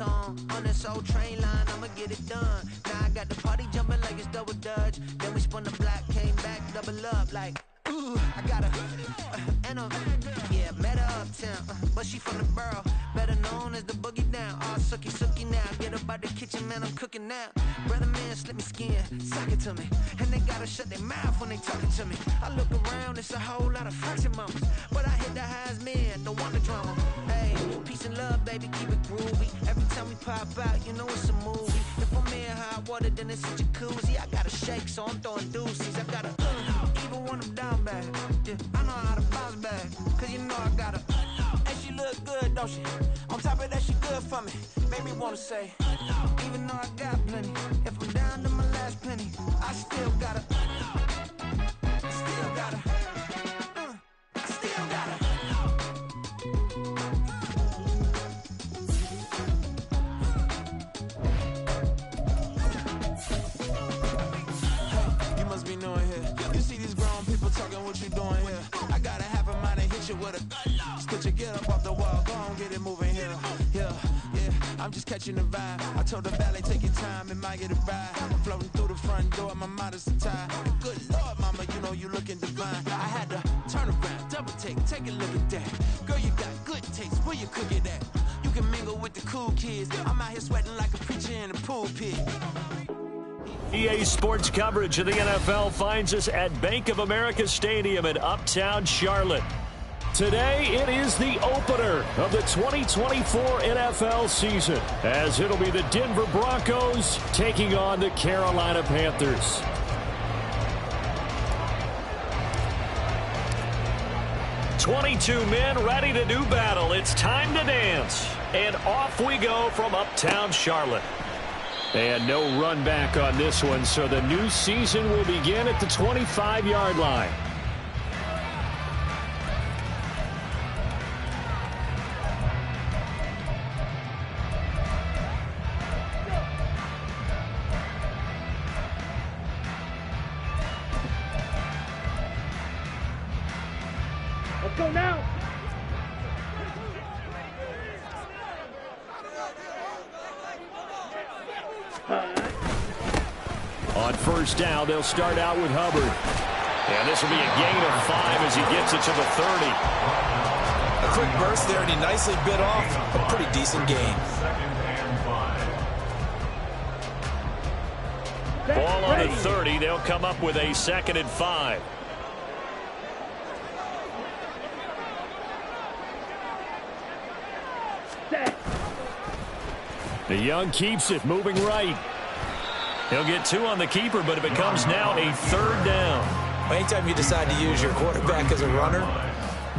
song on this old train line. I'ma get it done. Now I got the party jumping like it's double dutch. Then we spun the block, came back, double up like. Ooh, I got her, and yeah, met her uptown, but she from the borough, better known as the boogie down. All sookie now, get up out the kitchen, man, I'm cooking now. Brother man, slip me skin, suck it to me, and they gotta shut their mouth when they talking to me. I look around, it's a whole lot of fraction mamas, but I hit the highs, man, don't want the drama. Hey, peace and love, baby, keep it groovy. Every time we pop out, you know it's a movie. If I'm in hot water, then it's a jacuzzi. I gotta shake, so I'm throwing deuces. I gotta even when I'm down bad. Yeah, I know how to bounce back, cause you know I got her. And she look good, don't she? On top of that, she good for me. Make me wanna say, even though I got plenty, if I'm down to my last penny, I still got her. Still got her. I still got her. You must be knowing here. You see these grown people talking, what you doing here? I gotta have a mind and hit you with a split your get up off the wall, go on, get it moving here. Yeah, I'm just catching the vibe. I told the valet, take your time, it might get a ride. Floating through the front door, my mind is tied. Good Lord, mama, you know you looking divine. I had to turn around, double take a look at that. Girl, you got good taste, where you cook it at? You can mingle with the cool kids. I'm out here sweating like a preacher in a pool pit. EA Sports coverage of the NFL finds us at Bank of America Stadium in Uptown Charlotte. Today, it is the opener of the 2024 NFL season, as it'll be the Denver Broncos taking on the Carolina Panthers. "22 men ready to do battle. It's time to dance." And off we go from Uptown Charlotte. And no run back on this one, so the new season will begin at the 25-yard line. Let's go now. On first down, they'll start out with Hubbard. And this will be a gain of 5 as he gets it to the 30. A quick burst there, and he nicely bit off a pretty decent gain. Ball on the 30. They'll come up with a 2nd and 5. The Young keeps it, moving right. He'll get 2 on the keeper, but it becomes now a 3rd down. Anytime you decide to use your quarterback as a runner,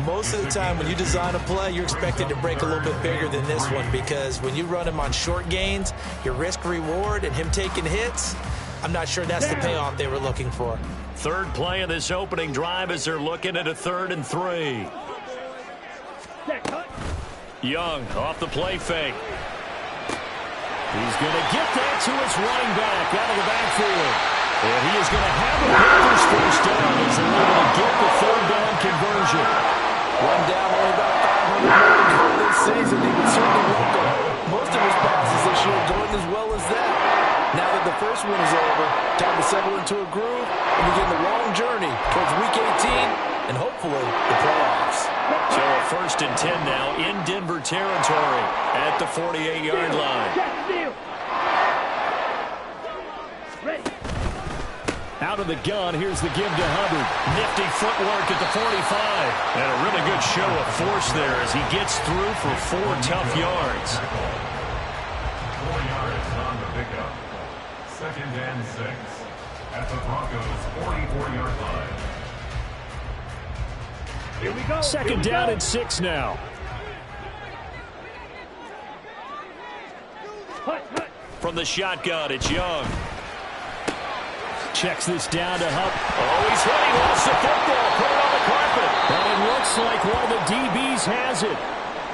most of the time when you design a play, you're expected to break a little bit bigger than this one, because when you run him on short gains, your risk-reward and him taking hits, I'm not sure that's the payoff they were looking for. 3rd play of this opening drive as they're looking at a 3rd and 3. Young off the play fake. He's going to get that to his running back out of the backfield. And he is going to have the Panthers first down as they're able to get the 3rd down conversion. One down, only about 500 more this season. He would certainly welcome most of his passes this year going as well as that. Now that the first one is over, time to settle into a groove and begin the long journey towards Week 18 and hopefully the playoffs. So a 1st and 10 now in Denver territory at the 48-yard line. Out of the gun, here's the give to Hubbard. Nifty footwork at the 45. And a really good show of force there as he gets through for 4 tough yards. 4 yards on the pickup. 2nd and 6 at the Broncos' 44-yard line. Here we go. 2nd down and 6 now. From the shotgun, it's Young. Checks this down to Hubb. Oh, he's hit. He lost the football. Put it on the carpet. And it looks like one of the DBs has it.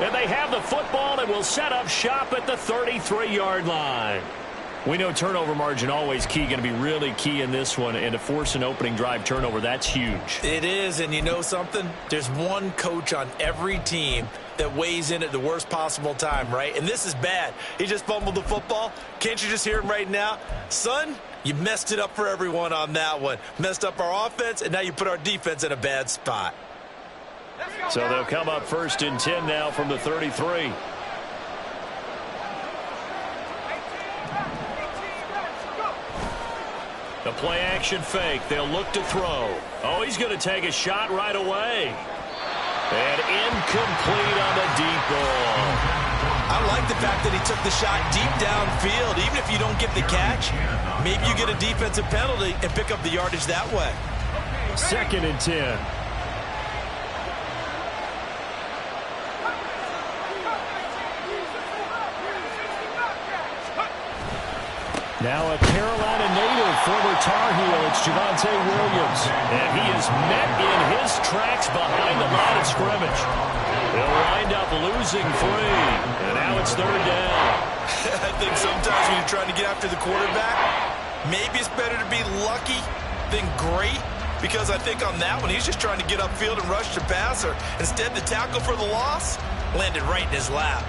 And they have the football and will set up shop at the 33-yard line. We know turnover margin always key, going to be really key in this one, and to force an opening drive turnover, that's huge. It is, and you know something? There's one coach on every team that weighs in at the worst possible time, right? And this is bad. He just fumbled the football. Can't you just hear him right now? Son, you messed it up for everyone on that one. Messed up our offense, and now you put our defense in a bad spot. So they'll come up 1st and 10 now from the 33. The play action fake. They'll look to throw. Oh, he's going to take a shot right away. And incomplete on the deep ball. I like the fact that he took the shot deep downfield. Even if you don't get the catch, maybe you get a defensive penalty and pick up the yardage that way. 2nd and 10. Now a Carolina native, former Tar Heel, it's Javonte Williams. And he is met in his tracks behind the line of scrimmage. They'll wind up losing 3. And now it's 3rd down. I think sometimes when you're trying to get after the quarterback, maybe it's better to be lucky than great. Because I think on that one, he's just trying to get upfield and rush the passer. Instead, the tackle for the loss landed right in his lap.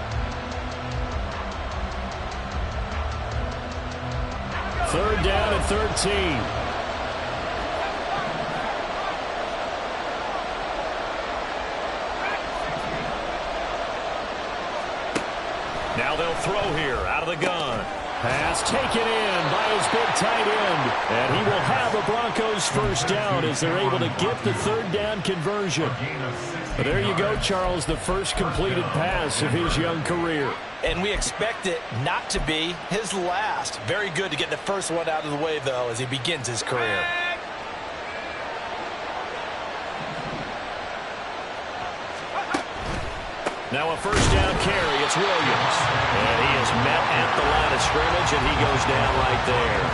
3rd down and 13. Now they'll throw here out of the gun. Pass taken in by his big tight end. And he will have a Broncos 1st down as they're able to get the 3rd down conversion. But there you go, Charles, the first completed pass of his young career. And we expect it not to be his last. Very good to get the first one out of the way, though, as he begins his career. Now a 1st down carry. It's Williams. And he is met at the line of scrimmage, and he goes down right there.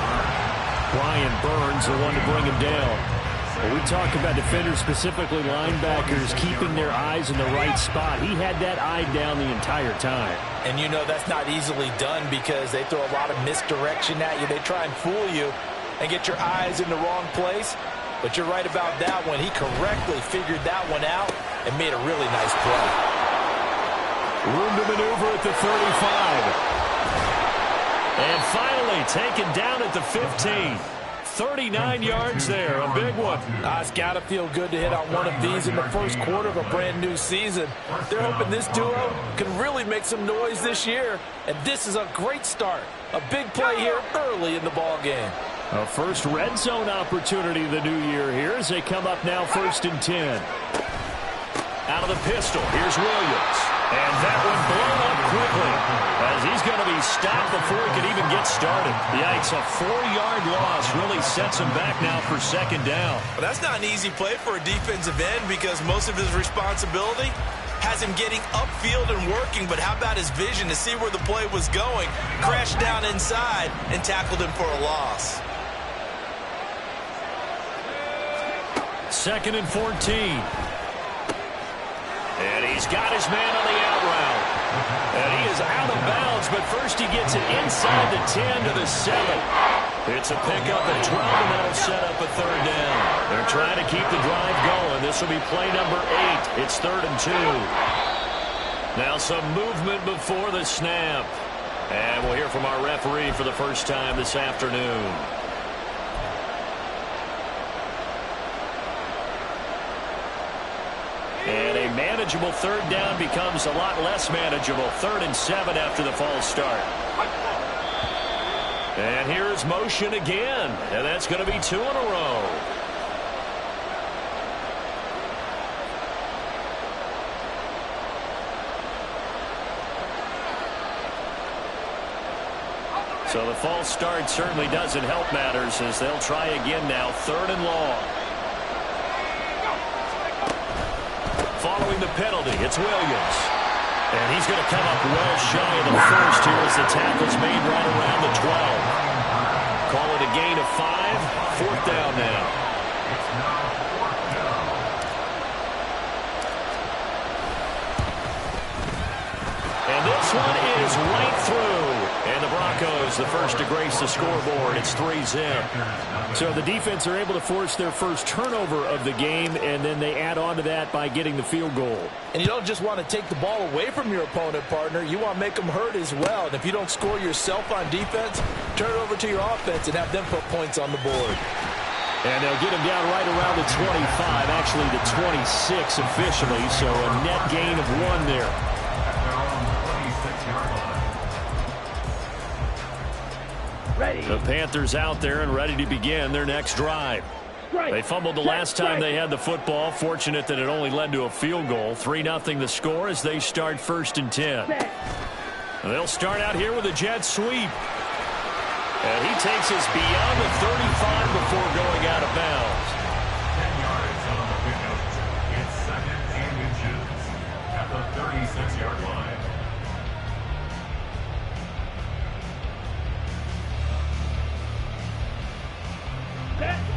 Brian Burns, the one to bring him down. When we talk about defenders, specifically linebackers, keeping their eyes in the right spot, he had that eye down the entire time. And you know that's not easily done because they throw a lot of misdirection at you. They try and fool you and get your eyes in the wrong place. But you're right about that one. He correctly figured that one out and made a really nice play. Room to maneuver at the 35. And finally taken down at the 15. 39 yards there, a big one. It's got to feel good to hit on one of these in the first quarter of a brand new season. They're hoping this duo can really make some noise this year, and this is a great start. A big play here early in the ball game. A first red zone opportunity of the new year here as they come up now 1st and 10. Out of the pistol, here's Williams. And that one blown up quickly as he's going to be stopped before he can even get started. Yikes, a 4-yard loss really sets him back now for 2nd down. Well, that's not an easy play for a defensive end because most of his responsibility has him getting upfield and working, but how about his vision to see where the play was going, crashed down inside, and tackled him for a loss. 2nd and 14. And he's got his man on the out route. And he is out of bounds, but first he gets it inside the 10 to the 7. It's a pickup at 12, and that'll set up a 3rd down. They're trying to keep the drive going. This will be play number 8. It's 3rd and 2. Now some movement before the snap. And we'll hear from our referee for the first time this afternoon. And a manageable 3rd down becomes a lot less manageable. 3rd and 7 after the false start. And here's motion again. And that's going to be 2 in a row. So the false start certainly doesn't help matters as they'll try again now. 3rd and long. Following the penalty, it's Williams. And he's going to come up well shy of the first here as the tackle's made right around the 12. Call it a gain of 5. 4th down now. And this one is right through. And the the Broncos, the first to grace the scoreboard. It's 3-zip. So the defense are able to force their first turnover of the game, and then they add on to that by getting the field goal. And you don't just want to take the ball away from your opponent, partner. You want to make them hurt as well. And if you don't score yourself on defense, turn it over to your offense and have them put points on the board. And they'll get him down right around the 25, actually the 26 officially, so a net gain of 1 there. Ready. The Panthers out there and ready to begin their next drive. They fumbled the last time they had the football. Fortunate that it only led to a field goal. 3-0 the score as they start 1st and 10. They'll start out here with a jet sweep. And he takes us beyond the 35 before going out of bounds. 10 yards on the pickup. It's 2nd and inches at the 36-yard line.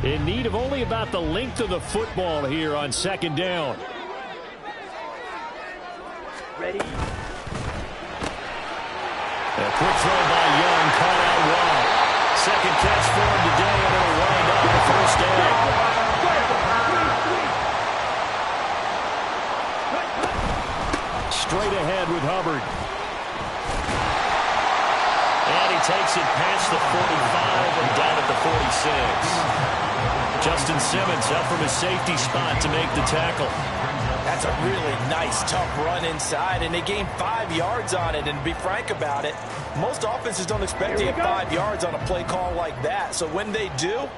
In need of only about the length of the football here on 2nd down. Ready. A quick throw by Young, caught out wide. 2nd catch for him today, and it'll wind up the 1st down. Straight ahead with Hubbard. And he takes it past the 45 and down at the 46. Justin Simmons up from his safety spot to make the tackle. That's a really nice, tough run inside, and they gained 5 yards on it. And to be frank about it, most offenses don't expect to get 5 yards on a play call like that. So when they do,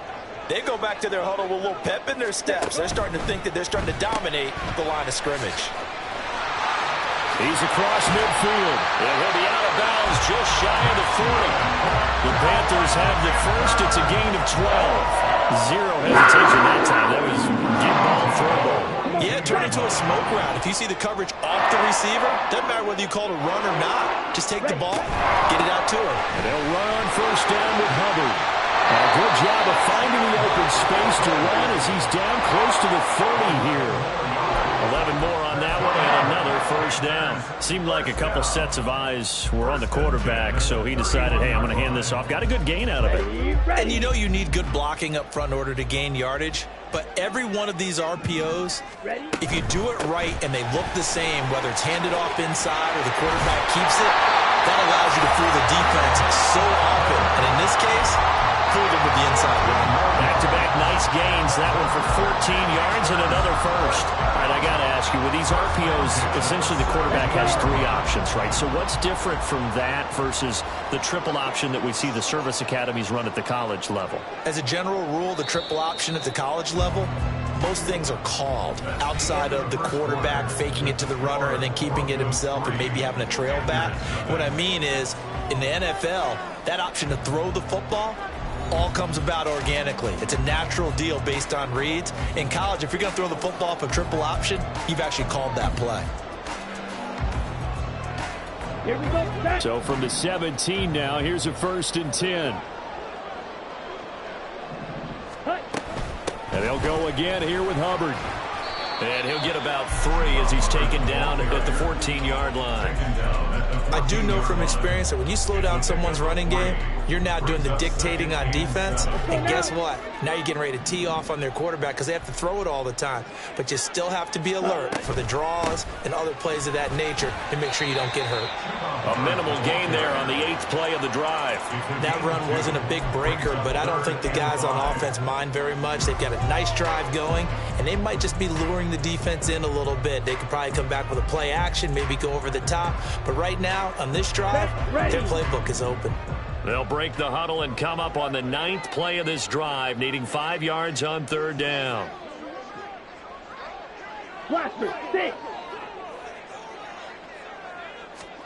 they go back to their huddle with a little pep in their steps. They're starting to think that they're starting to dominate the line of scrimmage. He's across midfield, and he'll be out of bounds just shy of the 40. The Panthers have the first. It's a gain of 12. Zero hesitation that time. That was get ball, throw ball. Yeah, turn into a smoke round. If you see the coverage off the receiver, doesn't matter whether you call it a run or not. Just take the ball, get it out to him. And they'll run on 1st down with Hubbard. And a good job of finding the open space to run as he's down close to the 30 here. 11 more on that one, and another 1st down. Seemed like a couple sets of eyes were on the quarterback, so he decided, hey, I'm going to hand this off. Got a good gain out of it. And you know you need good blocking up front in order to gain yardage, but every one of these RPOs, if you do it right and they look the same, whether it's handed off inside or the quarterback keeps it, that allows you to fool the defense so often. And in this case, fool them with the inside run. Back-to-back nice gains. That one for 14 yards and another first. All right, I got to ask you, with these RPOs, essentially the quarterback has 3 options, right? So what's different from that versus the triple option that we see the service academies run at the college level? As a general rule, the triple option at the college level, most things are called outside of the quarterback faking it to the runner and then keeping it himself and maybe having a trail back. What I mean is, in the NFL, that option to throw the football all comes about organically. It's a natural deal based on reads. In college, if you're going to throw the football off a triple option, you've actually called that play. Here we go. So from the 17 now, here's a 1st and 10. And they'll go again here with Hubbard. And he'll get about 3 as he's taken down at the 14-yard line. I do know from experience that when you slow down someone's running game, you're now doing the dictating on defense. And guess what? Now you're getting ready to tee off on their quarterback because they have to throw it all the time. But you still have to be alert for the draws and other plays of that nature to make sure you don't get hurt. A minimal gain there on the 8th play of the drive. That run wasn't a big breaker, but I don't think the guys on offense mind very much. They've got a nice drive going, and they might just be luring the defense in a little bit. They could probably come back with a play action, maybe go over the top. But right now, on this drive, their playbook is open. They'll break the huddle and come up on the 9th play of this drive, needing 5 yards on 3rd down. Blaster, 6.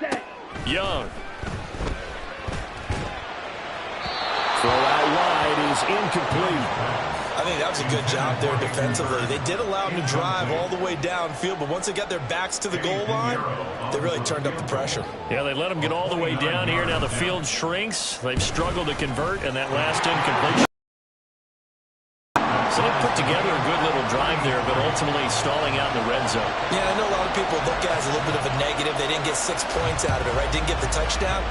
Set. Young. Throw out wide is incomplete. I think that was a good job there defensively. They did allow them to drive all the way downfield, but once they got their backs to the goal line, they really turned up the pressure. Yeah, they let them get all the way down here. Now the field shrinks. They've struggled to convert, and that last incompletion. So they put together a good little drive there, but ultimately stalling out in the red zone. Yeah, I know a lot of people look at it as a little bit of a negative. They didn't get 6 points out of it, right? Didn't get the touchdown.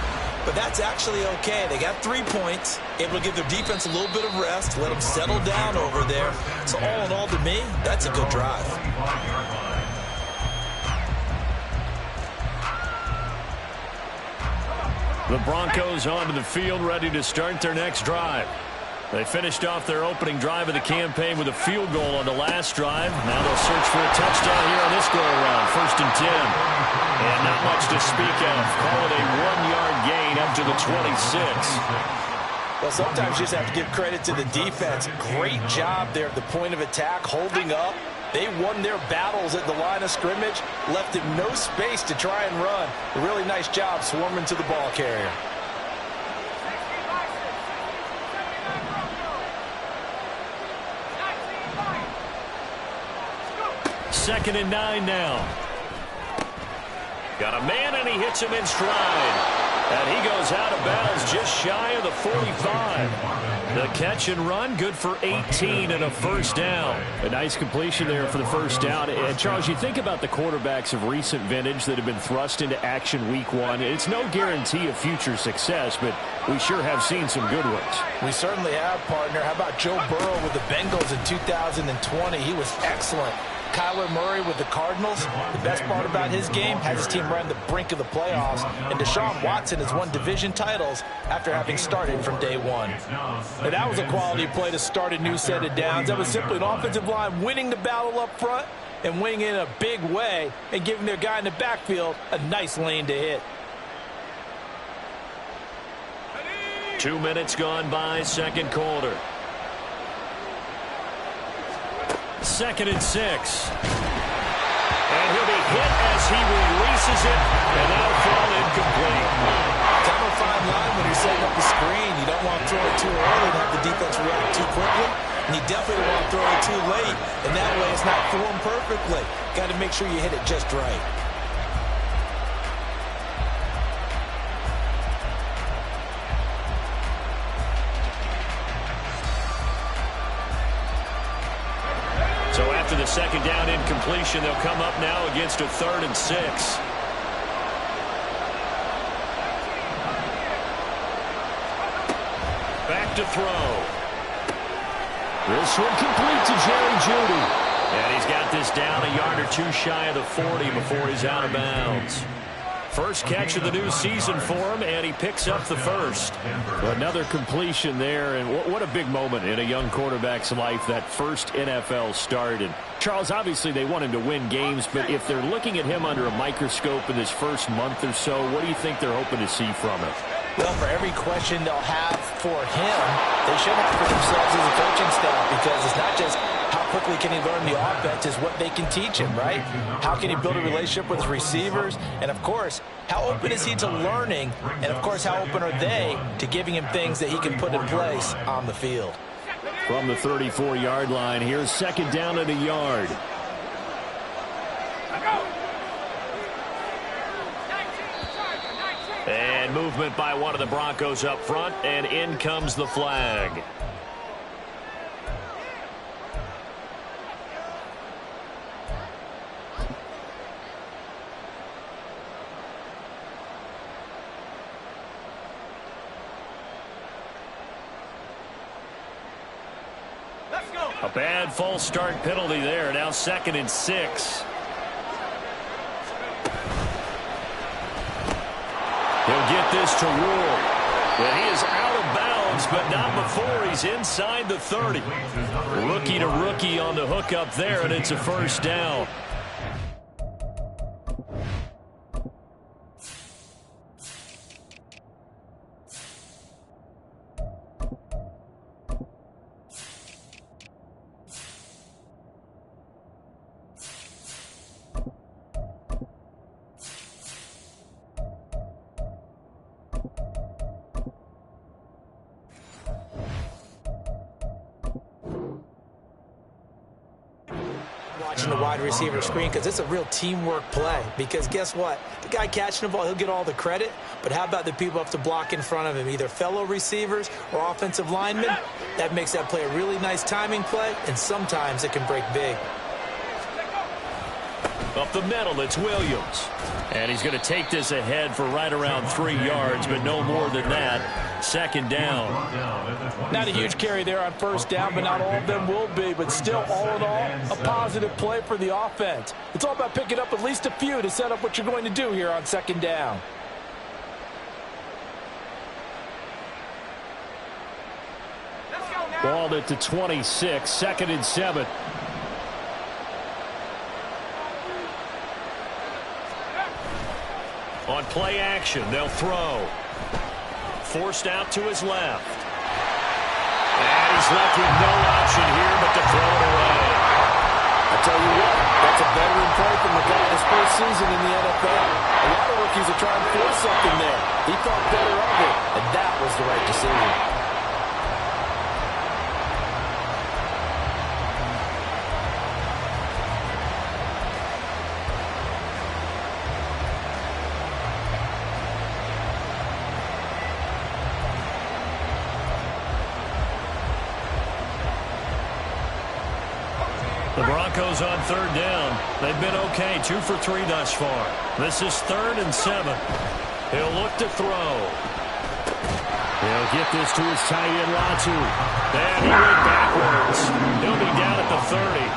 but that's actually okay. They got 3 points, able to give their defense a little bit of rest, let them settle down over there. So all in all, to me, that's a good drive. The Broncos onto the field, ready to start their next drive. They finished off their opening drive of the campaign with a field goal on the last drive. Now they'll search for a touchdown here on this go-around. 1st and 10. And not much to speak of. Call it a 1-yard gain up to the 26. Well, sometimes you just have to give credit to the defense. Great job there at the point of attack, holding up. They won their battles at the line of scrimmage, left him no space to try and run. A really nice job swarming to the ball carrier. Second and 9 now. Got a man, and he hits him in stride. And he goes out of bounds just shy of the 45. The catch and run, good for 18 and a first down. A nice completion there for the first down. And, Charles, you think about the quarterbacks of recent vintage that have been thrust into action week 1. It's no guarantee of future success, but we sure have seen some good ones. We certainly have, partner. How about Joe Burrow with the Bengals in 2020? He was excellent. Kyler Murray with the Cardinals. The best part about his game, has his team right on the brink of the playoffs. And Deshaun Watson has won division titles after having started from day 1. And that was a quality play to start a new set of downs. That was simply an offensive line winning the battle up front and winning it in a big way and giving their guy in the backfield a nice lane to hit. 2 minutes gone by, second quarter. 2nd and 6. And he'll be hit as he releases it, and that'll fall incomplete. Kind of a fine line when you're setting up the screen. You don't want to throw it too early and have the defense react too quickly. And you definitely don't want to throw it too late, and that way it's not formed perfectly. Got to make sure you hit it just right. So after the second down incompletion, they'll come up now against a 3rd and 6. Back to throw. This one complete to Jerry Jeudy. And he's got this down a yard or 2 shy of the 40 before he's out of bounds. First catch of the new season for him, and he picks up the first. Another completion there, and what a big moment in a young quarterback's life, that first NFL start. And Charles, obviously they want him to win games, but if they're looking at him under a microscope in this first month or so, what do you think they're hoping to see from him? Well, for every question they'll have for him, they should have for themselves as a coaching staff, because it's not just how quickly can he learn the offense, is what they can teach him, right? How can he build a relationship with his receivers? And, of course, how open is he to learning? And, of course, how open are they to giving him things that he can put in place on the field? From the 34-yard line, here's second down at a yard. And movement by one of the Broncos up front, and in comes the flag. A bad false start penalty there. Now 2nd and 6. He'll get this to Rule. And he is out of bounds, but not before he's inside the 30. Rookie to rookie on the hook up there, and it's a first down. Watching the wide receiver screen, because it's a real teamwork play. Because guess what? The guy catching the ball, he'll get all the credit. But how about the people have to block in front of him, either fellow receivers or offensive linemen? That makes that play a really nice timing play, and sometimes it can break big. Up the middle, it's Williams. And he's going to take this ahead for right around 3 yards, but no more than that. Second down. Not a huge carry there on first down, but not all of them will be. But still, all in all, a positive play for the offense. It's all about picking up at least a few to set up what you're going to do here on second down. Balled it to 26, 2nd and 7. On play action, they'll throw. Forced out to his left. And he's left with no option here but to throw it away. I tell you what, that's a veteran play from the guy in his first season in the NFL. A lot of rookies are trying to force something there. He thought better of it, and that was the right decision. The Broncos on 3rd down. They've been okay, 2 for 3 thus far. This is 3rd and 7. He'll look to throw. He'll get this to his tight end, yr2. And he went backwards. He'll be down at the 30.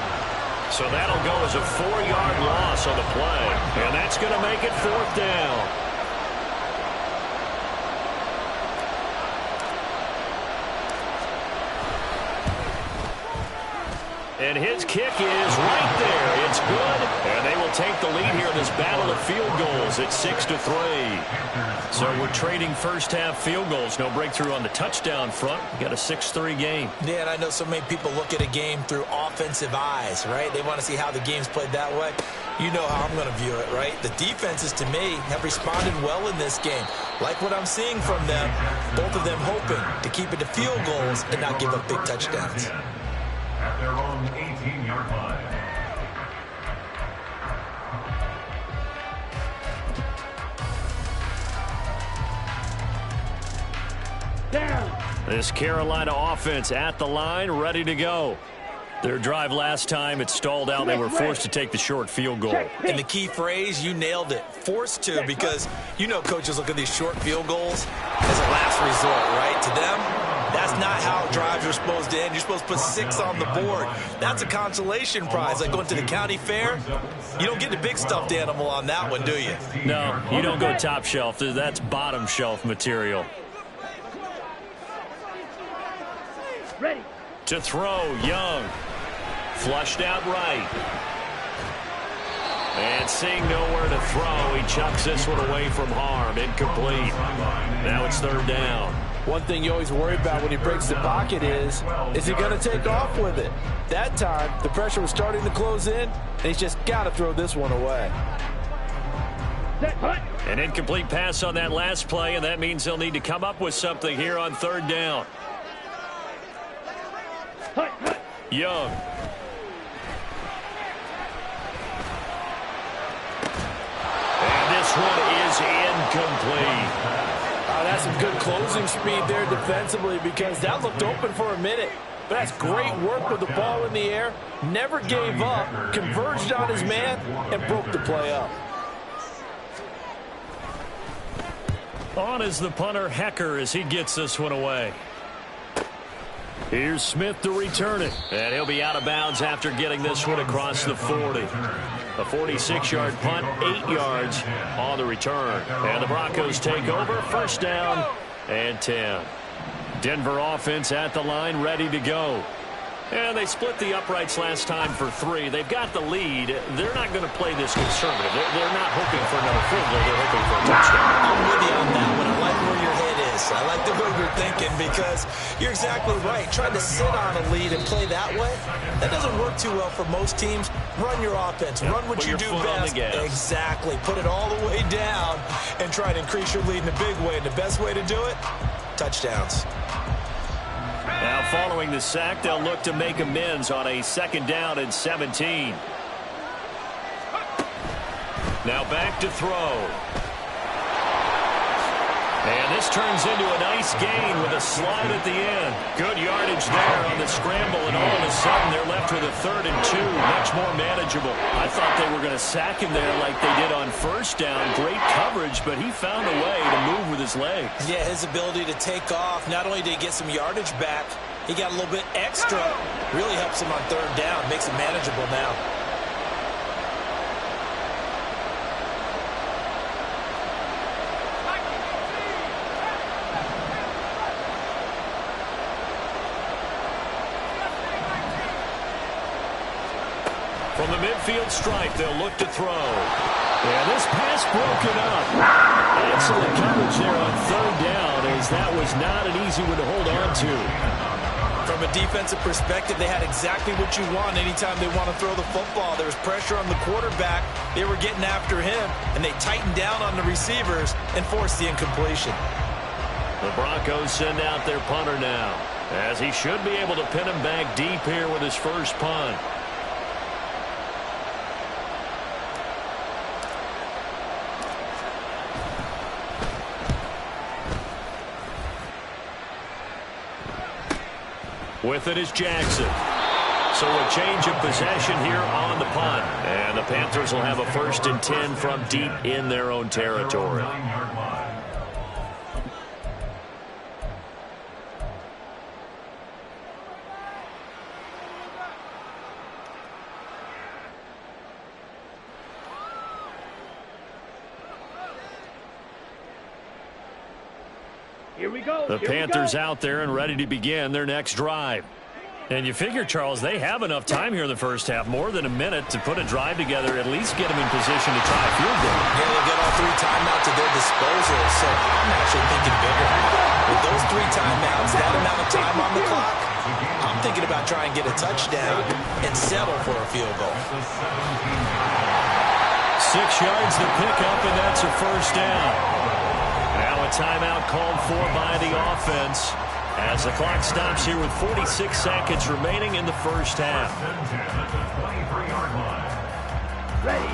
So that'll go as a 4-yard loss on the play. And that's going to make it 4th down. And his kick is right there. It's good. And they will take the lead here in this battle of field goals at 6-3. So we're trading first-half field goals. No breakthrough on the touchdown front. We got a 6-3 game. Yeah, and I know so many people look at a game through offensive eyes, right? They want to see how the game's played that way. You know how I'm going to view it, right? The defenses, to me, have responded well in this game. Like what I'm seeing from them, both of them hoping to keep it to field goals and not give up big touchdowns. At their own 18-yard line. Down. This Carolina offense at the line, ready to go. Their drive last time, it stalled out. They were forced to take the short field goal. And the key phrase, you nailed it, forced to, because you know coaches look at these short field goals as a last resort, right? To them, that's not how drives are supposed to end. You're supposed to put 6 on the board. That's a consolation prize, like going to the county fair. You don't get the big stuffed animal on that one, do you? No, you don't go top shelf. That's bottom shelf material. Ready. To throw, Young. Flushed out right. And seeing nowhere to throw, he chucks this one away from harm. Incomplete. Now it's 3rd down. One thing you always worry about when he breaks the pocket is he going to take off with it? That time, the pressure was starting to close in, and he's just got to throw this one away. An incomplete pass on that last play, and that means they'll need to come up with something here on 3rd down. Young. And this one is incomplete. That's some good closing speed there defensively, because that looked open for a minute. But that's great work with the ball in the air. Never gave up, converged on his man, and broke the play up. On is the punter, Hecker, as he gets this one away. Here's Smith to return it. And he'll be out of bounds after getting this one across the 40. A 46-yard punt, 8 yards on the return. And the Broncos take over, 1st down and 10. Denver offense at the line, ready to go. And they split the uprights last time for 3. They've got the lead. They're not going to play this conservative. They're not hoping for another field goal. They're hoping for a touchdown. I'm with you on that one. I like where your head is. I like the way you're thinking, because you're exactly right. Trying to sit on a lead and play that way, that doesn't work too well for most teams. Run your offense. Run what you do best. Exactly. Put it all the way down and try to increase your lead in a big way. And the best way to do it, touchdowns. Now following the sack, they'll look to make amends on a 2nd down and 17. Now back to throw. And this turns into a nice gain with a slide at the end. Good yardage there on the scramble, and all of a sudden they're left with a 3rd and 2, much more manageable. I thought they were going to sack him there like they did on first down. Great coverage, but he found a way to move with his legs. Yeah, his ability to take off, not only did he get some yardage back, he got a little bit extra. Really helps him on 3rd down, makes it manageable now. From the midfield stripe, they'll look to throw. And this pass broken up. Excellent coverage there on 3rd down, as that was not an easy one to hold on to. From a defensive perspective, they had exactly what you want anytime they want to throw the football. There was pressure on the quarterback. They were getting after him, and they tightened down on the receivers and forced the incompletion. The Broncos send out their punter now, as he should be able to pin him back deep here with his first punt. With it is Jackson. So a change of possession here on the punt. And the Panthers will have a 1st and 10 from deep in their own territory. Here we go. The Panthers out there and ready to begin their next drive. And you figure, Charles, they have enough time here in the first half, more than a minute, to put a drive together, at least get them in position to try a field goal. Yeah, they've got all 3 timeouts at their disposal, so I'm actually thinking bigger. With those 3 timeouts, that amount of time on the clock, I'm thinking about trying to get a touchdown and settle for a field goal. 6 yards to pick up, and that's a 1st down. Now a timeout called for by the offense as the clock stops here with 46 seconds remaining in the first half. Ready.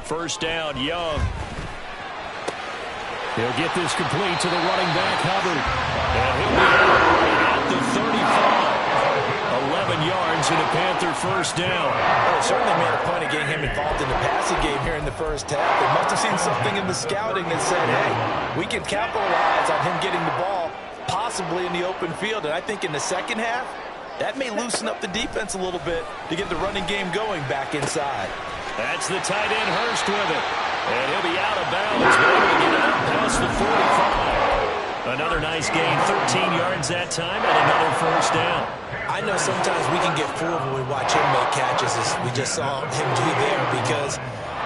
First down, Young. He'll get this complete to the running back, Hubbard. And he'll be out at the 35. 11 yards and a Panther first down. Well, they certainly made a point of getting him involved in the passing game here in the first half. They must have seen something in the scouting that said, hey, we can capitalize on him getting the ball possibly in the open field. And I think in the second half, that may loosen up the defense a little bit to get the running game going back inside. That's the tight end Hurst with it. And he'll be out of bounds, but able to get it up past the 45. Another nice gain, 13 yards that time, and another first down. I know sometimes we can get fooled when we watch him make catches, as we just saw him do there, because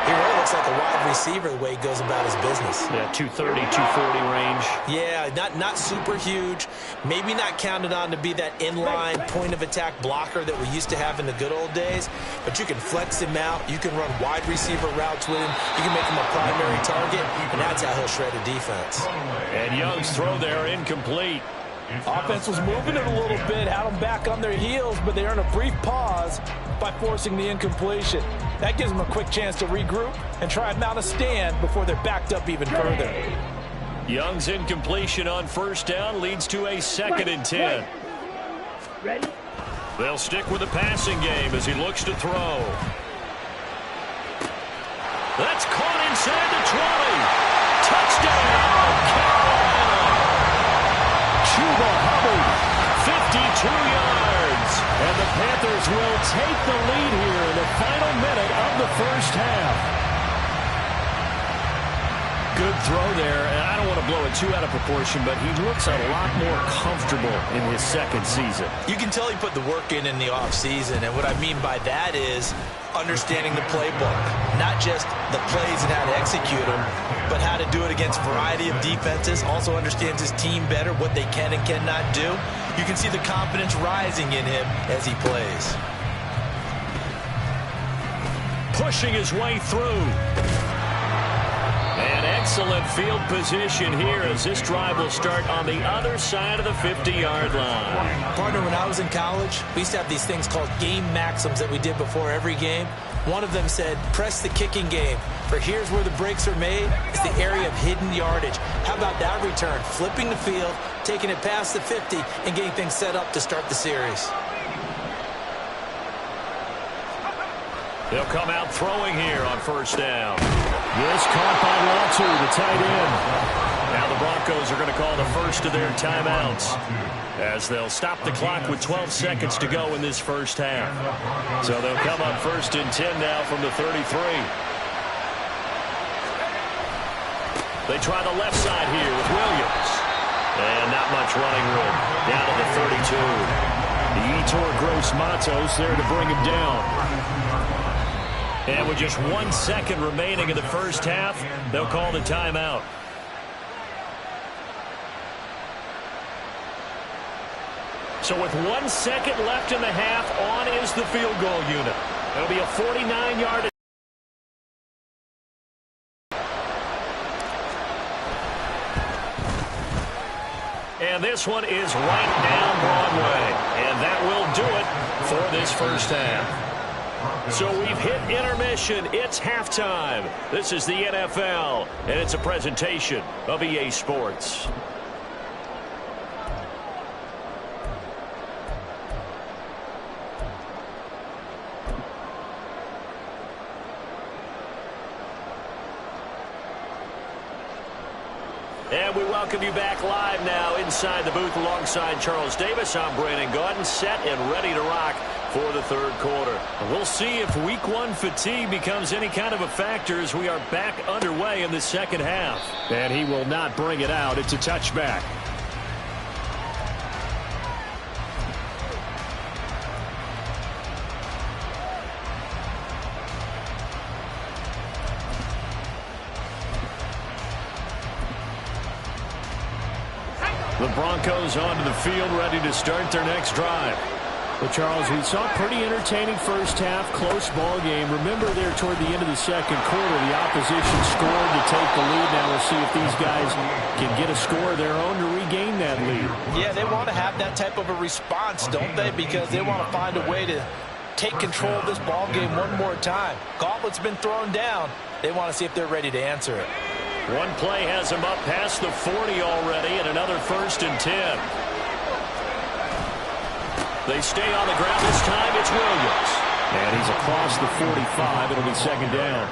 he really looks like a wide receiver the way he goes about his business. Yeah, 230, 240 range. Yeah, not super huge. Maybe not counted on to be that inline point-of-attack blocker that we used to have in the good old days, but you can flex him out. You can run wide receiver routes with him. You can make him a primary target, and that's how he'll shred a defense. And Young's throw there incomplete. Offense was moving it a little bit, had them back on their heels, but they earned a brief pause by forcing the incompletion. That gives them a quick chance to regroup and try and mount a stand before they're backed up even further. Young's incompletion on first down leads to a 2nd and 10. Ready? They'll stick with the passing game as he looks to throw. That's caught inside the 20. Touchdown, Carolina! Chuba Hubbard, 52 yards. And the Panthers will take the lead here in the final minute of the first half. Good throw there, and I don't want to blow it too out of proportion, but he looks a lot more comfortable in his 2nd season. You can tell he put the work in the offseason, and what I mean by that is understanding the playbook. Not just the plays and how to execute them, but how to do it against a variety of defenses. Also understands his team better, what they can and cannot do. You can see the confidence rising in him as he plays. Pushing his way through. And excellent field position here as this drive will start on the other side of the 50-yard line. Partner, when I was in college, we used to have these things called game maxims that we did before every game. One of them said, press the kicking game, for here's where the breaks are made. It's the area of hidden yardage. How about that return? Flipping the field, taking it past the 50, and getting things set up to start the series. They'll come out throwing here on first down. This caught by Eilte, the tight end. Now the Broncos are going to call the first of their timeouts, as they'll stop the clock with 12 seconds to go in this first half. So they'll come up 1st and 10 now from the 33. They try the left side here with Williams. And not much running room. Down to the 32. The Eilte Gross Matos there to bring him down. And with just 1 second remaining in the first half, they'll call the timeout. So with 1 second left in the half, on is the field goal unit. It'll be a 49-yard. And this one is right down Broadway. And that will do it for this first half. So we've hit intermission. It's halftime. This is the NFL, and it's a presentation of EA Sports. And we welcome you back live now inside the booth alongside Charles Davis. I'm Brandon Gaudin, set and ready to rock for the third quarter. We'll see if week 1 fatigue becomes any kind of a factor as we are back underway in the second half. And he will not bring it out. It's a touchback. The Broncos onto the field, ready to start their next drive. Well, Charles, we saw a pretty entertaining first half, close ball game. Remember there toward the end of the second quarter, the opposition scored to take the lead. Now we'll see if these guys can get a score of their own to regain that lead. Yeah, they want to have that type of a response, don't they? Because they want to find a way to take control of this ball game one more time. Gauntlet's been thrown down. They want to see if they're ready to answer it. One play has him up past the 40 already, and another 1st and 10. They stay on the ground this time. It's Williams. And he's across the 45. It'll be second down.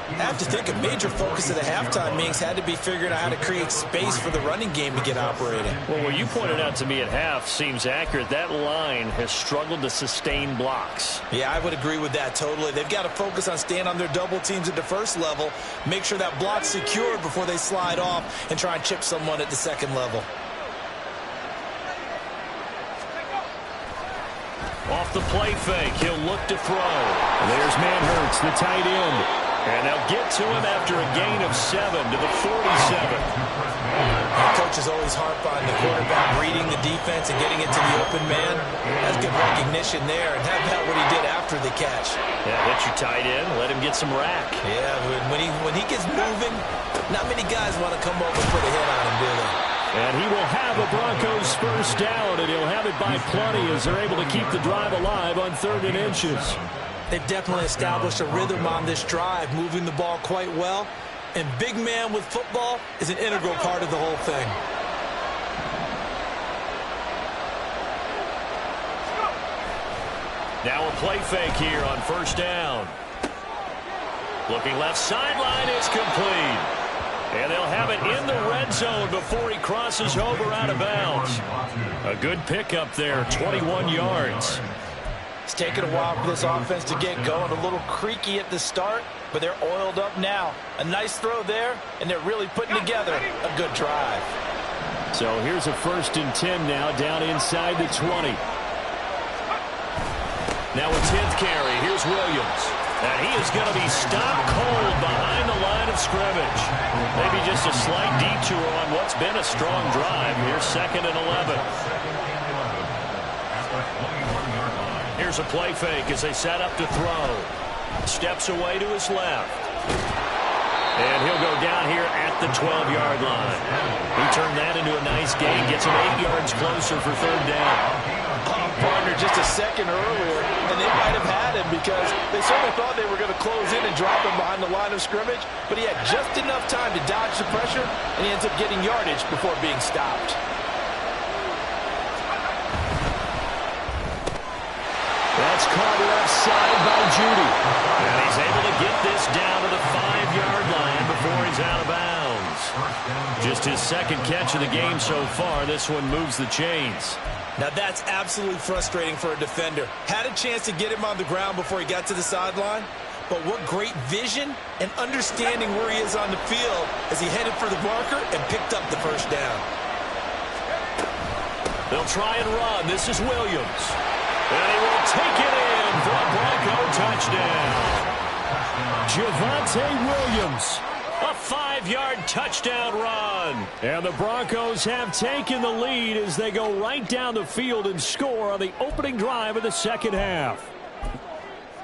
I have to think a major focus of the halftime meetings had to be figuring out how to create space for the running game to get operating. Well, what you pointed out to me at half seems accurate. That line has struggled to sustain blocks. Yeah, I would agree with that totally. They've got to focus on staying on their double teams at the first level, make sure that block's secured before they slide off and try and chip someone at the second level. Off the play fake, he'll look to throw. And there's Manhurts, the tight end. And they'll get to him after a gain of 7 to the 47. The coaches always harp on the quarterback reading the defense and getting it to the open man. That's good recognition there. And how about what he did after the catch? Yeah, hit your tight end, let him get some rack. Yeah, when he gets moving, not many guys want to come over and put a hit on him, do they? And he will have a Broncos first down, and he'll have it by plenty as they're able to keep the drive alive on 3rd and inches. They've definitely established a rhythm on this drive, moving the ball quite well. And big man with football is an integral part of the whole thing. Now a play fake here on first down. Looking left sideline, it's complete. And they'll have it in the red zone before he crosses over out of bounds. A good pickup there, 21 yards. It's taken a while for this offense to get going. A little creaky at the start, but they're oiled up now. A nice throw there, and they're really putting together a good drive. So here's a 1st and 10 now, down inside the 20. Now a 10th carry. Here's Williams. And he is going to be stopped cold behind the line of scrimmage. Maybe just a slight detour on what's been a strong drive. Here's 2nd and 11. Here's a play fake as they set up to throw. Steps away to his left. And he'll go down here at the 12-yard line. He turned that into a nice gain. Gets him 8 yards closer for 3rd down. Partner there just a second earlier, and they might have had him because they certainly thought they were going to close in and drop him behind the line of scrimmage, but he had just enough time to dodge the pressure, and he ends up getting yardage before being stopped. That's caught left side by Judy. And he's able to get this down to the 5-yard line before he's out of bounds. Just his second catch of the game so far. This one moves the chains. Now that's absolutely frustrating for a defender. Had a chance to get him on the ground before he got to the sideline, but what great vision and understanding where he is on the field as he headed for the marker and picked up the first down. They'll try and run. This is Williams. And he will take it in for a Bronco touchdown. Javonte Williams. A 5-yard touchdown run. And the Broncos have taken the lead as they go right down the field and score on the opening drive of the second half.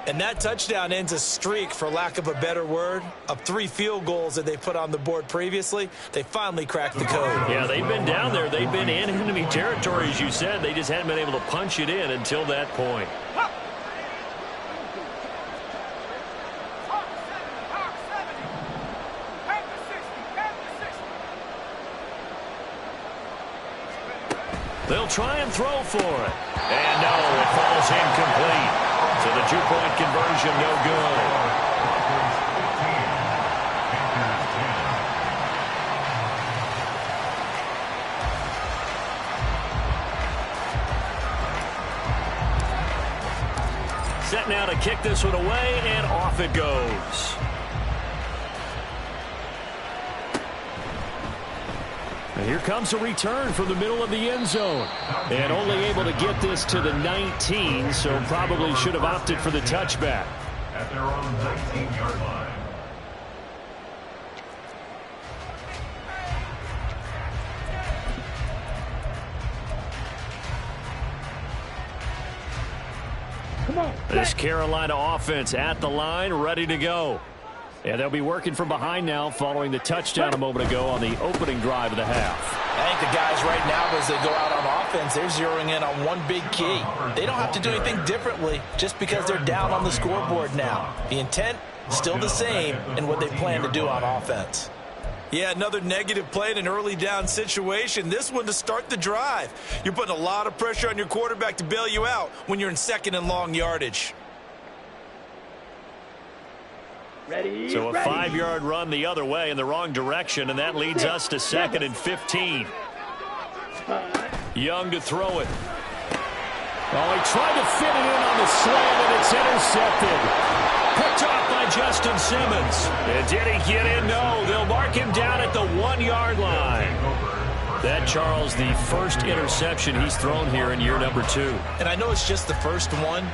And that touchdown ends a streak, for lack of a better word, of 3 field goals that they put on the board previously. They finally cracked the code. Yeah, they've been down there. They've been in enemy territory, as you said. They just hadn't been able to punch it in until that point. They'll try and throw for it. And no, it falls incomplete. So the 2-point conversion no good. Set now to kick this one away, and off it goes. And here comes a return from the middle of the end zone. And only able to get this to the 19, so probably should have opted for the touchback. At their own 19-yard line. Come on. This Carolina offense at the line, ready to go. And they'll be working from behind now following the touchdown a moment ago on the opening drive of the half. I think the guys right now, as they go out on offense, they're zeroing in on one big key. They don't have to do anything differently just because they're down on the scoreboard now. The intent, still the same in what they plan to do on offense. Yeah, another negative play in an early down situation. This one to start the drive. You're putting a lot of pressure on your quarterback to bail you out when you're in second and long yardage. Ready, so a ready. 5-yard run the other way in the wrong direction, and that leads us to 2nd and 15. Young to throw it. Oh, he tried to fit it in on the slant, and it's intercepted. Picked off by Justin Simmons. And did he get in? No. They'll mark him down at the 1-yard line. That, Charles, the first interception he's thrown here in year number 2. And I know it's just the first one,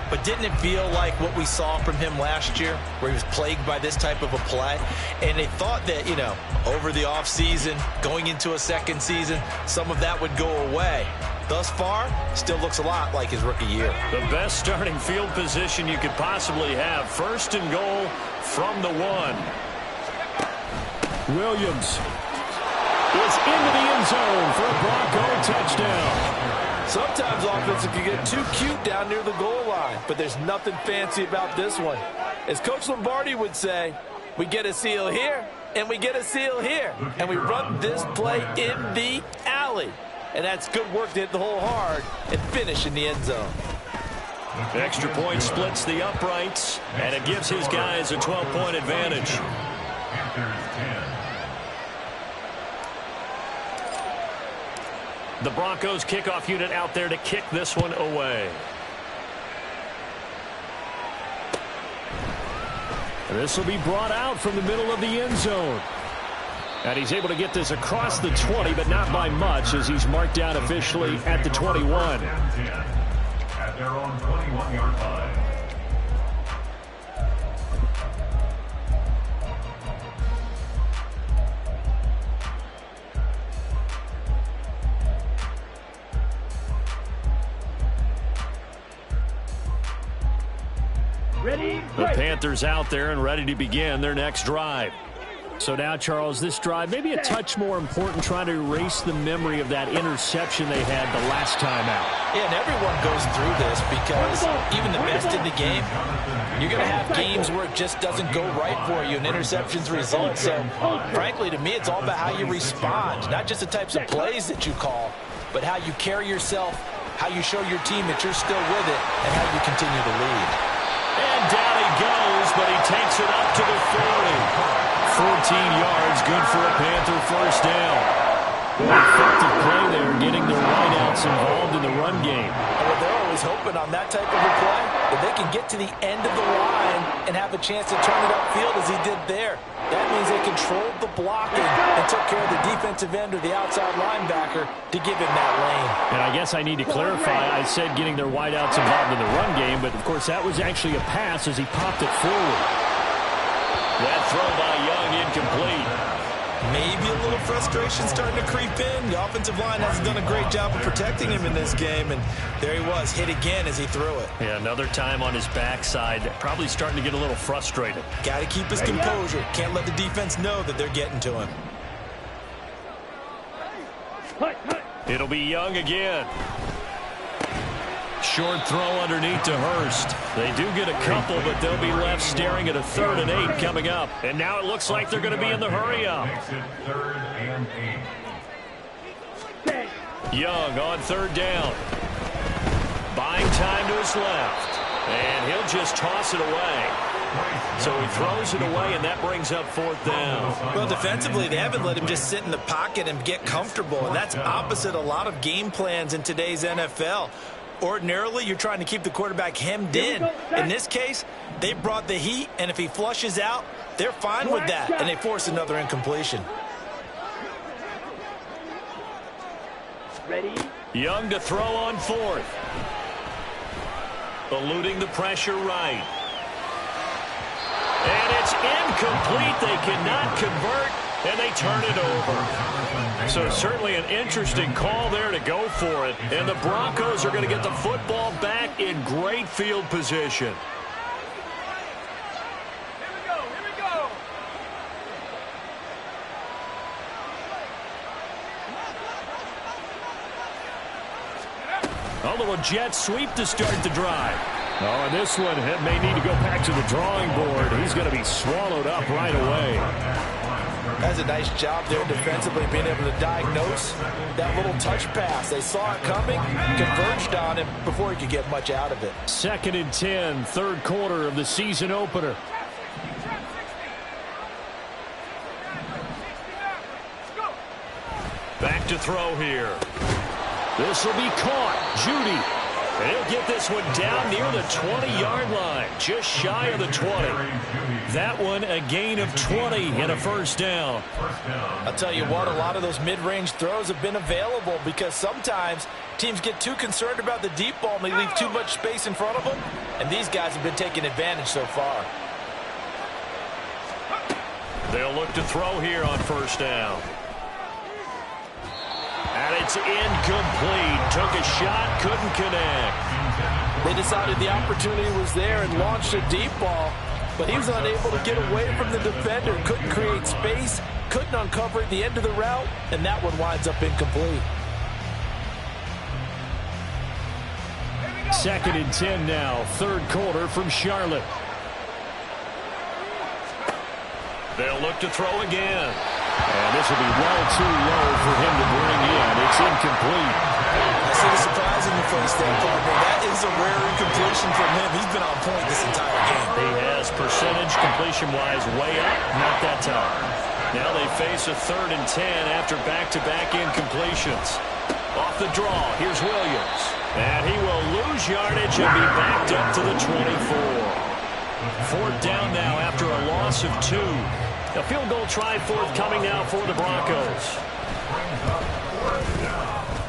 but didn't it feel like what we saw from him last year, where he was plagued by this type of a play? And they thought that, you know, over the offseason, going into a second season, some of that would go away. Thus far, still looks a lot like his rookie year. The best starting field position you could possibly have. 1st and goal from the 1. Williams is into the end zone for a Bronco touchdown. Sometimes offenses can get too cute down near the goal line, but there's nothing fancy about this one. As Coach Lombardi would say, we get a seal here, and we get a seal here, and we run this play in the alley. And that's good work to hit the hole hard and finish in the end zone. Extra point splits the uprights, and it gives his guys a 12-point advantage. Panthers 10. The Broncos kickoff unit out there to kick this one away. And this will be brought out from the middle of the end zone. And he's able to get this across the 20, but not by much, as he's marked down officially at the 21. At their own 21-yard line. Ready, The break. Panthers out there and ready to begin their next drive. So now, Charles, this drive, maybe a touch more important, trying to erase the memory of that interception they had the last time out. Yeah, and everyone goes through this because even the best in the game, you're going to have games where it just doesn't go right for you and interceptions result. So, frankly, to me, it's all about how you respond, not just the types of plays that you call, but how you carry yourself, how you show your team that you're still with it, and how you continue to lead. And down he goes, but he takes it up to the 40. 14 yards, good for a Panther first down. Effective play there, getting their wideouts involved in the run game. Well, they're always hoping on that type of a play that they can get to the end of the line and have a chance to turn it upfield as he did there. That means they controlled the blocking and took care of the defensive end or the outside linebacker to give him that lane. And I guess I need to clarify, I said getting their wideouts involved in the run game, but of course that was actually a pass as he popped it forward. That throw by Young incomplete. Maybe a little frustration starting to creep in. The offensive line hasn't done a great job of protecting him in this game, and there he was, hit again as he threw it. Yeah, another time on his backside, probably starting to get a little frustrated. Got to keep his composure. Can't let the defense know that they're getting to him. It'll be Young again. Short throw underneath to Hurst. They do get a couple, but they'll be left staring at a 3rd and 8 coming up. And now it looks like they're going to be in the hurry-up. Makes it 3rd and 8. Young on 3rd down. Buying time to his left. And he'll just toss it away. So he throws it away, and that brings up 4th down. Well, defensively, they haven't let him just sit in the pocket and get comfortable, and that's opposite a lot of game plans in today's NFL. Ordinarily, you're trying to keep the quarterback hemmed in. In this case, they brought the heat, and if he flushes out, they're fine with that, and they force another incompletion. Ready? Young to throw on 4th. Eluding the pressure right. And it's incomplete. They cannot convert, and they turn it over. So certainly an interesting call there to go for it. And the Broncos are going to get the football back in great field position. Here we go. A little jet sweep to start the drive. Oh, and this one may need to go back to the drawing board. He's going to be swallowed up right away. That's a nice job there defensively, being able to diagnose that little touch pass. They saw it coming, converged on him before he could get much out of it. 2nd and 10, 3rd quarter of the season opener. Back to throw here. This will be caught. Judy. And he'll get this one down near the 20-yard line, just shy of the 20. That one a gain of 20 and a 1st down. I'll tell you what, a lot of those mid-range throws have been available because sometimes teams get too concerned about the deep ball and they leave too much space in front of them, and these guys have been taking advantage so far. They'll look to throw here on 1st down. And it's incomplete. Took a shot, couldn't connect. They decided the opportunity was there and launched a deep ball, but he was unable to get away from the defender. Couldn't create space, couldn't uncover at the end of the route, and that one winds up incomplete. 2nd and 10 now, 3rd quarter from Charlotte. They'll look to throw again. And this will be well too low for him to bring in. It's incomplete. I see the surprise in your face there, partner. That is a rare incompletion from him. He's been on point this entire game. He has percentage completion-wise way up. Not that time. Now they face a 3rd and 10 after back-to-back incompletions. Off the draw, here's Williams. And he will lose yardage and be backed up to the 24. 4th down now after a loss of 2. A field goal try forthcoming now for the Broncos.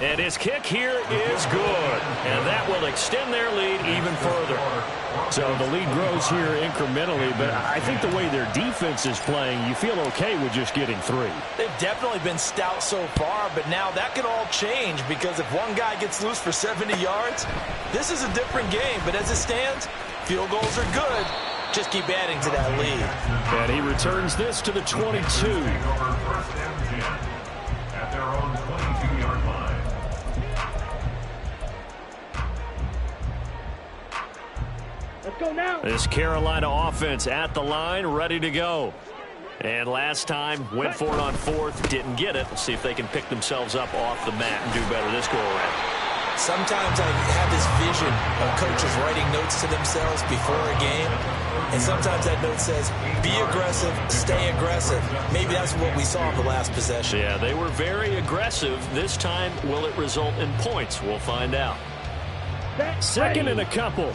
And his kick here is good. And that will extend their lead even further. So the lead grows here incrementally, but I think the way their defense is playing, you feel okay with just getting 3. They've definitely been stout so far, but now that can all change because if one guy gets loose for 70 yards, this is a different game. But as it stands, field goals are good. just keep adding to that lead. And he returns this to the 22. First and 10 at their own 22-yard line. Let's go now. This Carolina offense at the line, ready to go. And last time, went for it on fourth, didn't get it. Let's see if they can pick themselves up off the mat and do better this go-around. Sometimes I have this vision of coaches writing notes to themselves before a game. And sometimes that note says, be aggressive, stay aggressive. Maybe that's what we saw in the last possession. Yeah, they were very aggressive. This time, will it result in points? We'll find out. Second and a couple.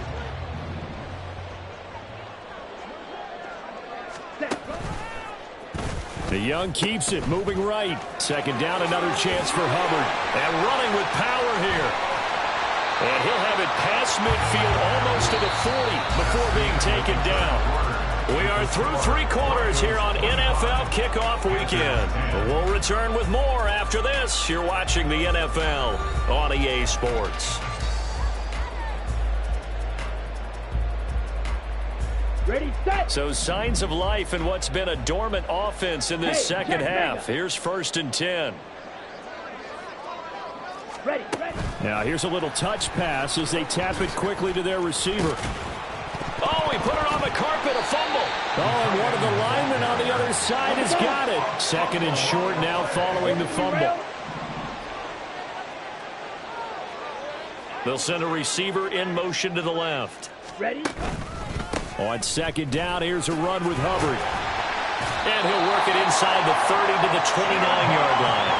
The Young keeps it, moving right. Second down, another chance for Hubbard. And running with power here. And he'll have it past midfield almost to the 40 before being taken down. We are through three quarters here on NFL Kickoff Weekend. We'll return with more after this. You're watching the NFL on EA Sports. Ready, set. So signs of life in what's been a dormant offense in this second half. Here's 1st and 10. Ready. Now here's a little touch pass as they tap it quickly to their receiver. Oh, he put it on the carpet, a fumble. Oh, and one of the linemen on the other side has got it. Second and short now following the fumble. They'll send a receiver in motion to the left. Ready. On second down, here's a run with Hubbard. And he'll work it inside the 30 to the 29-yard line.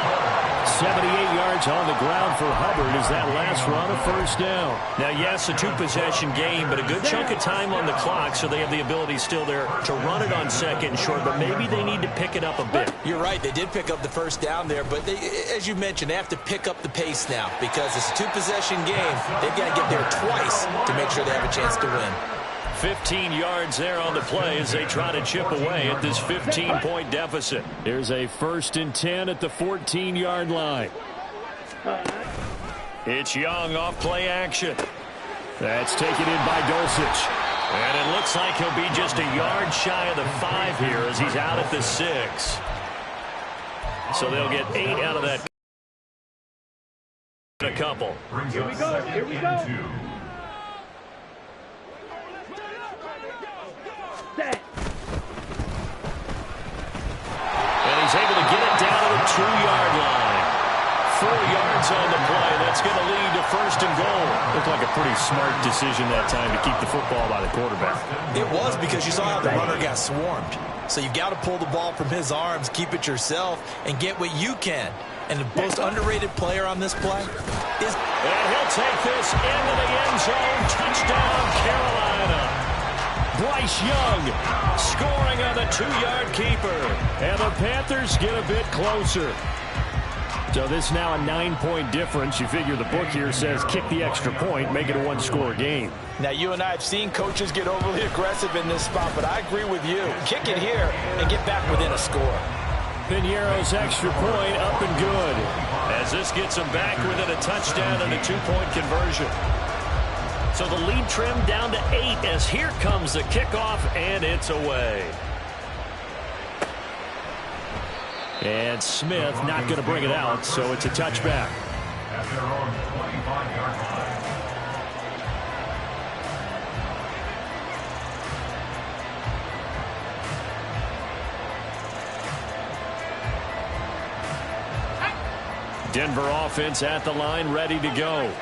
78 yards on the ground for Hubbard as that last run a first down. Now, yes, a two-possession game, but a good chunk of time on the clock, so they have the ability still there to run it on second and short, but maybe they need to pick it up a bit. You're right. They did pick up the first down there, but they, as you mentioned, they have to pick up the pace now because it's a two-possession game. They've got to get there twice to make sure they have a chance to win. 15 yards there on the play as they try to chip away at this 15-point deficit. Here's a 1st and 10 at the 14-yard line. It's Young off play action. That's taken in by Dulcich. And it looks like he'll be just a yard shy of the 5 here as he's out at the 6. So they'll get 8 out of that. A couple. Here we go. And he's able to get it down to the 2-yard line. 4 yards on the play. That's going to lead to 1st and goal. Looked like a pretty smart decision that time to keep the football by the quarterback. It was because you saw how the runner got swarmed. So you got to pull the ball from his arms, keep it yourself, and get what you can. And the most underrated player on this play is... And he'll take this into the end zone. Touchdown, Carolina. Bryce Young scoring on the 2-yard keeper. And the Panthers get a bit closer. So this now a 9-point difference. You figure the book here says kick the extra point, make it a 1-score game. Now, you and I have seen coaches get overly aggressive in this spot, but I agree with you. Kick it here and get back within a score. Piñeiro's extra point up and good. As this gets him back within a touchdown and a 2-point conversion. So the lead trimmed down to 8 as here comes the kickoff, and it's away. And Smith not going to bring it out, so it's a touchback. At their own 25-yard line. Denver offense at the line, ready to go.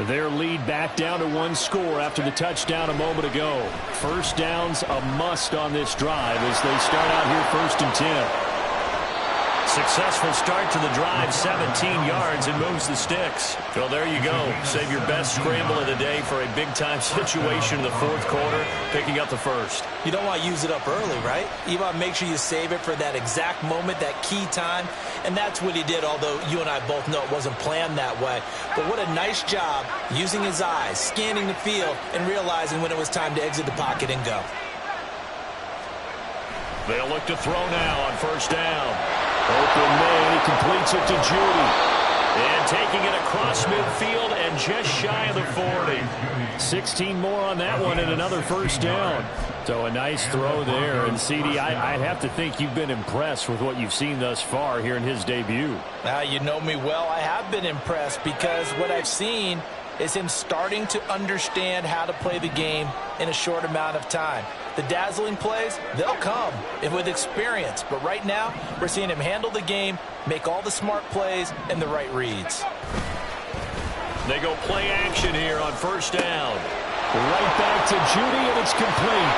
Their lead back down to 1 score after the touchdown a moment ago. First down's a must on this drive as they start out here 1st and 10. Successful start to the drive, 17 yards, and moves the sticks. Well, there you go. Save your best scramble of the day for a big-time situation in the 4th quarter, picking up the 1st. You don't want to use it up early, right? You want to make sure you save it for that exact moment, that key time. And that's what he did, although you and I both know it wasn't planned that way. But what a nice job using his eyes, scanning the field, and realizing when it was time to exit the pocket and go. They'll look to throw now on 1st down. Open man, he completes it to Judy. And taking it across midfield and just shy of the 40. 16 more on that one and another first down. So a nice throw there. And, CD, I'd have to think you've been impressed with what you've seen thus far here in his debut. You know me well. I have been impressed because what I've seen is him starting to understand how to play the game in a short amount of time. The dazzling plays, they'll come with experience. But right now, we're seeing him handle the game, make all the smart plays, and the right reads. They go play action here on first down. Right back to Judy, and it's complete.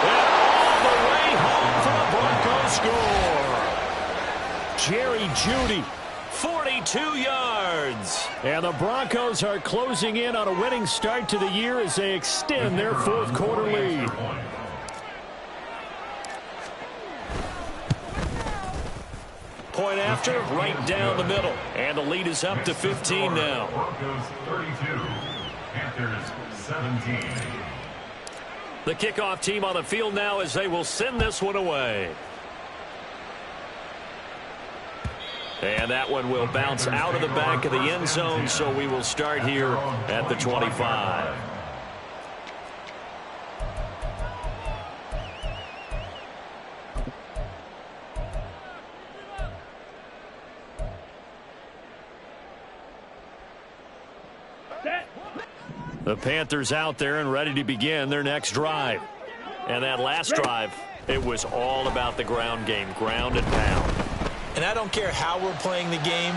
And all the way home for the Broncos score. Jerry Jeudy, 42 yards. And the Broncos are closing in on a winning start to the year as they extend their fourth quarter lead. Point after, right down the middle. And the lead is up to 15 now. Broncos 32, Panthers 17. The kickoff team on the field now as they will send this one away. And that one will bounce out of the back of the end zone, so we will start here at the 25. The Panthers out there and ready to begin their next drive. And that last drive, it was all about the ground game, ground and pound. And I don't care how we're playing the game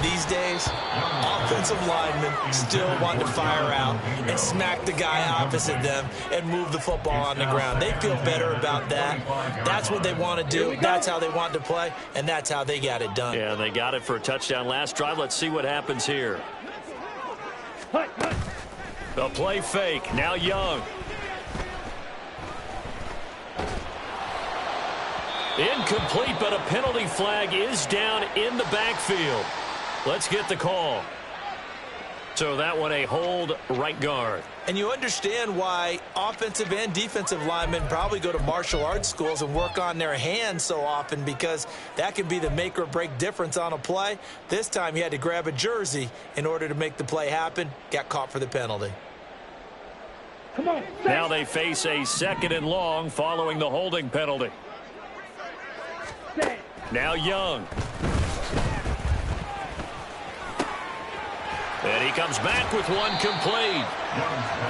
these days, offensive linemen still want to fire out and smack the guy opposite them and move the football on the ground. They feel better about that. That's what they want to do. That's how they want to play, and that's how they got it done. Yeah, they got it for a touchdown last drive. Let's see what happens here. The play fake. Now Young. Incomplete, but a penalty flag is down in the backfield. Let's get the call. So that one a hold right guard. And you understand why offensive and defensive linemen probably go to martial arts schools and work on their hands so often, because that can be the make or break difference on a play. This time he had to grab a jersey in order to make the play happen. Got caught for the penalty. Come on. Now they face a 2nd and long following the holding penalty. Now Young. And he comes back with one complete.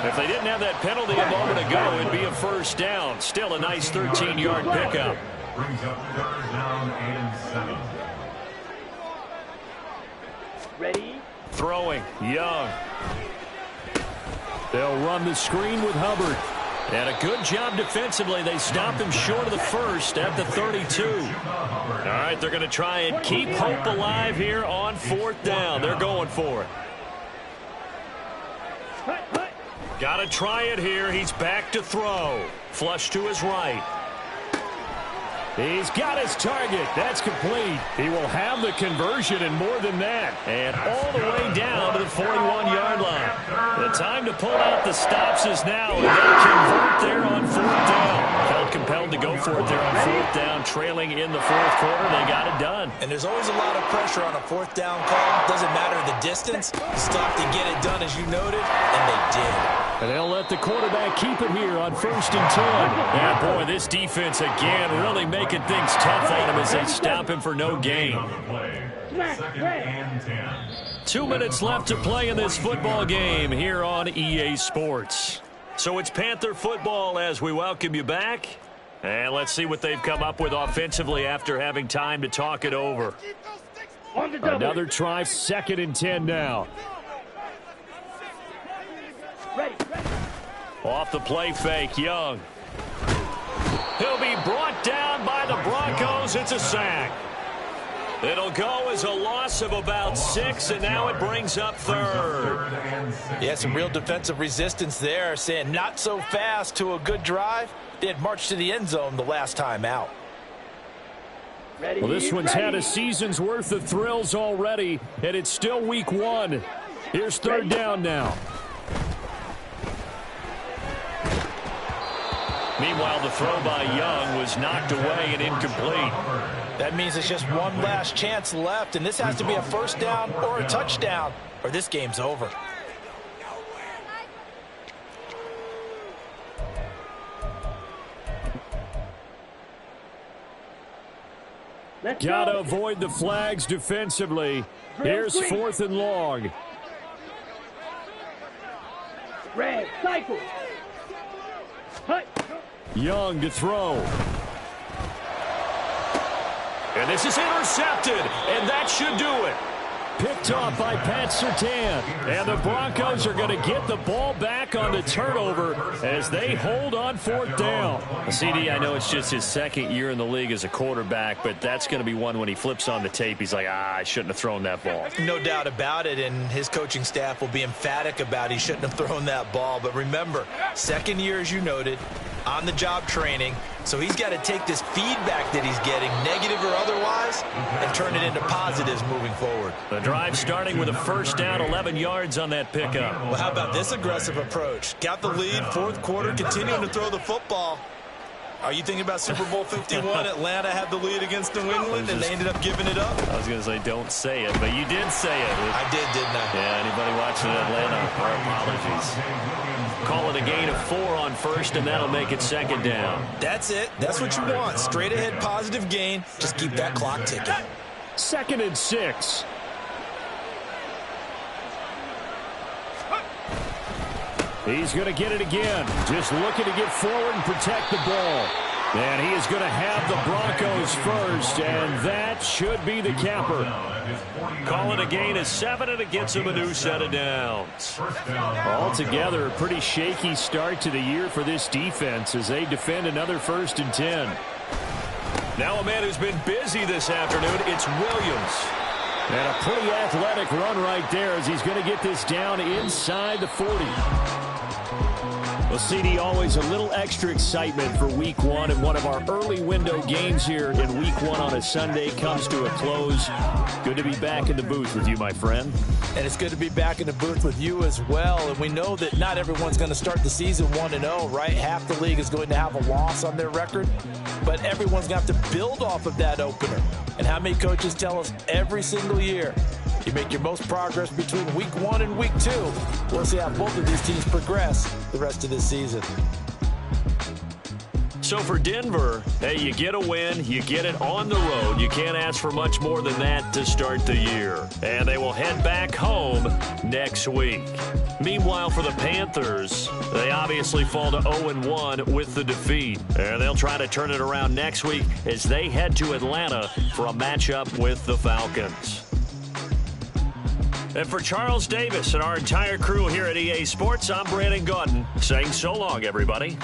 If they didn't have that penalty a moment ago, it'd be a first down. Still a nice 13-yard pickup. Brings up 3rd down and 7. Ready? Throwing. Young. They'll run the screen with Hubbard. And a good job defensively. They stop him short of the first at the 32. All right, they're going to try and keep hope alive here on 4th down. They're going for it. Got to try it here. He's back to throw. Flush to his right. He's got his target. That's complete. He will have the conversion and more than that. And all the way down to the 41-yard line. The time to pull out the stops is now. And they convert there on 4th down. Felt compelled to go for it there on 4th down. Trailing in the 4th quarter. They got it done. And there's always a lot of pressure on a 4th down call. Doesn't matter the distance. You still have to get it done, as you noted, and they did. And they'll let the quarterback keep it here on 1st and 10. And boy, this defense again really making things tough on him as they stop him for no gain. 2nd and 10. 2 minutes left to play in this football game here on EA Sports. So it's Panther football as we welcome you back. And let's see what they've come up with offensively after having time to talk it over. Another try, 2nd and 10 now. Ready. Off the play fake, Young. He'll be brought down by the Broncos. It's a sack. It'll go as a loss of about 6, and now it brings up 3rd. Yeah, some real defensive resistance there, saying not so fast to a good drive. They had marched to the end zone the last time out. Ready. Well, this one's had a season's worth of thrills already, and it's still week 1. Here's 3rd down now. Meanwhile, the throw by Young was knocked away and incomplete. That means it's just one last chance left, and this has to be a first down or a touchdown, or this game's over. Got to avoid the flags defensively. Here's 4th and long. Red, cycle. Hut. Young to throw. And this is intercepted, and that should do it. Picked off by Pat Surtain. And the Broncos are going to get the ball back on the turnover as they hold on 4th down. CD, I know it's just his 2nd year in the league as a quarterback, but that's going to be one when he flips on the tape, he's like, I shouldn't have thrown that ball. No doubt about it, and his coaching staff will be emphatic about he shouldn't have thrown that ball. But remember, 2nd year, as you noted, on-the-job training, so he's got to take this feedback that he's getting, negative or otherwise, and turn it into positives moving forward. The drive starting with a first down, 11 yards on that pickup. Well, how about this aggressive approach? Got the lead, 4th quarter, continuing to throw the football. Are you thinking about Super Bowl 51? Atlanta had the lead against New England, and they ended up giving it up? I was going to say, don't say it, but you did say it. I did, didn't I? Yeah, anybody watching Atlanta, our apologies. Call it a gain of 4 on first, and that'll make it 2nd down. That's it. That's what you want. Straight ahead, positive gain. Just keep that clock ticking. 2nd and 6. He's going to get it again. Just looking to get forward and protect the ball. And he is going to have the Broncos first, and that should be the capper. Call it a gain of 7, and it gets him a new set of downs. Altogether, a pretty shaky start to the year for this defense as they defend another 1st and 10. Now a man who's been busy this afternoon, it's Williams. And a pretty athletic run right there as he's going to get this down inside the 40. Well, CD, always a little extra excitement for Week 1, and one of our early window games here in Week 1 on a Sunday comes to a close. Good to be back in the booth with you, my friend. And it's good to be back in the booth with you as well. And we know that not everyone's going to start the season 1-0, right? Half the league is going to have a loss on their record, but everyone's going to have to build off of that opener. And how many coaches tell us every single year, you make your most progress between Week 1 and Week 2. We'll see how both of these teams progress the rest of this season. So for Denver, hey, you get a win, you get it on the road. You can't ask for much more than that to start the year. And they will head back home next week. Meanwhile, for the Panthers, they obviously fall to 0-1 with the defeat. And they'll try to turn it around next week as they head to Atlanta for a matchup with the Falcons. And for Charles Davis and our entire crew here at EA Sports, I'm Brandon Gaudin saying so long, everybody.